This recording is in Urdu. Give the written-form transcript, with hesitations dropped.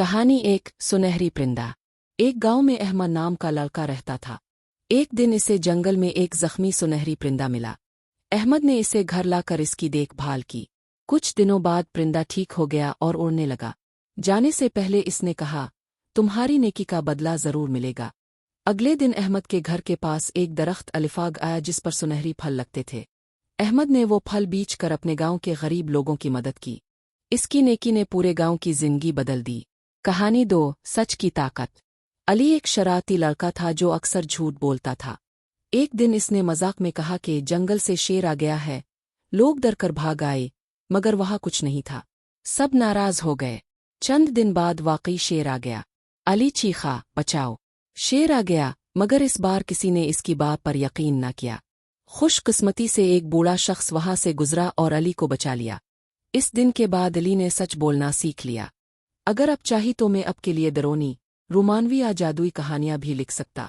کہانی ایک سنہری پرندہ۔ ایک گاؤں میں احمد نام کا لڑکا رہتا تھا۔ ایک دن اسے جنگل میں ایک زخمی سنہری پرندہ ملا۔ احمد نے اسے گھر لا کر اس کی دیکھ بھال کی۔ کچھ دنوں بعد پرندہ ٹھیک ہو گیا اور اڑنے لگا۔ جانے سے پہلے اس نے کہا، تمہاری نیکی کا بدلہ ضرور ملے گا۔ اگلے دن احمد کے گھر کے پاس ایک درخت الفاگ آیا جس پر سنہری پھل لگتے تھے۔ احمد نے وہ پھل بیچ کر اپنے گاؤں کے غریب لوگوں کی مدد کی۔ اس کی نیکی نے پورے گاؤں کی زندگی بدل دی۔ کہانی 2 سچ کی طاقت۔ علی ایک شرارتی لڑکا تھا جو اکثر جھوٹ بولتا تھا۔ ایک دن اس نے مذاق میں کہا کہ جنگل سے شیر آ گیا ہے۔ لوگ ڈر کر بھاگ آئے، مگر وہاں کچھ نہیں تھا۔ سب ناراض ہو گئے۔ چند دن بعد واقعی شیر آ گیا۔ علی چیخا، بچاؤ! شیر آ گیا، مگر اس بار کسی نے اس کی بات پر یقین نہ کیا۔ خوش قسمتی سے ایک بوڑھا شخص وہاں سے گزرا اور علی کو بچا لیا۔ اس دن کے بعد علی نے سچ بولنا سیکھ لیا۔ اگر اب چاہی تو میں اب کے لیے درونی، رومانوی یا جادوئی کہانیاں بھی لکھ سکتا۔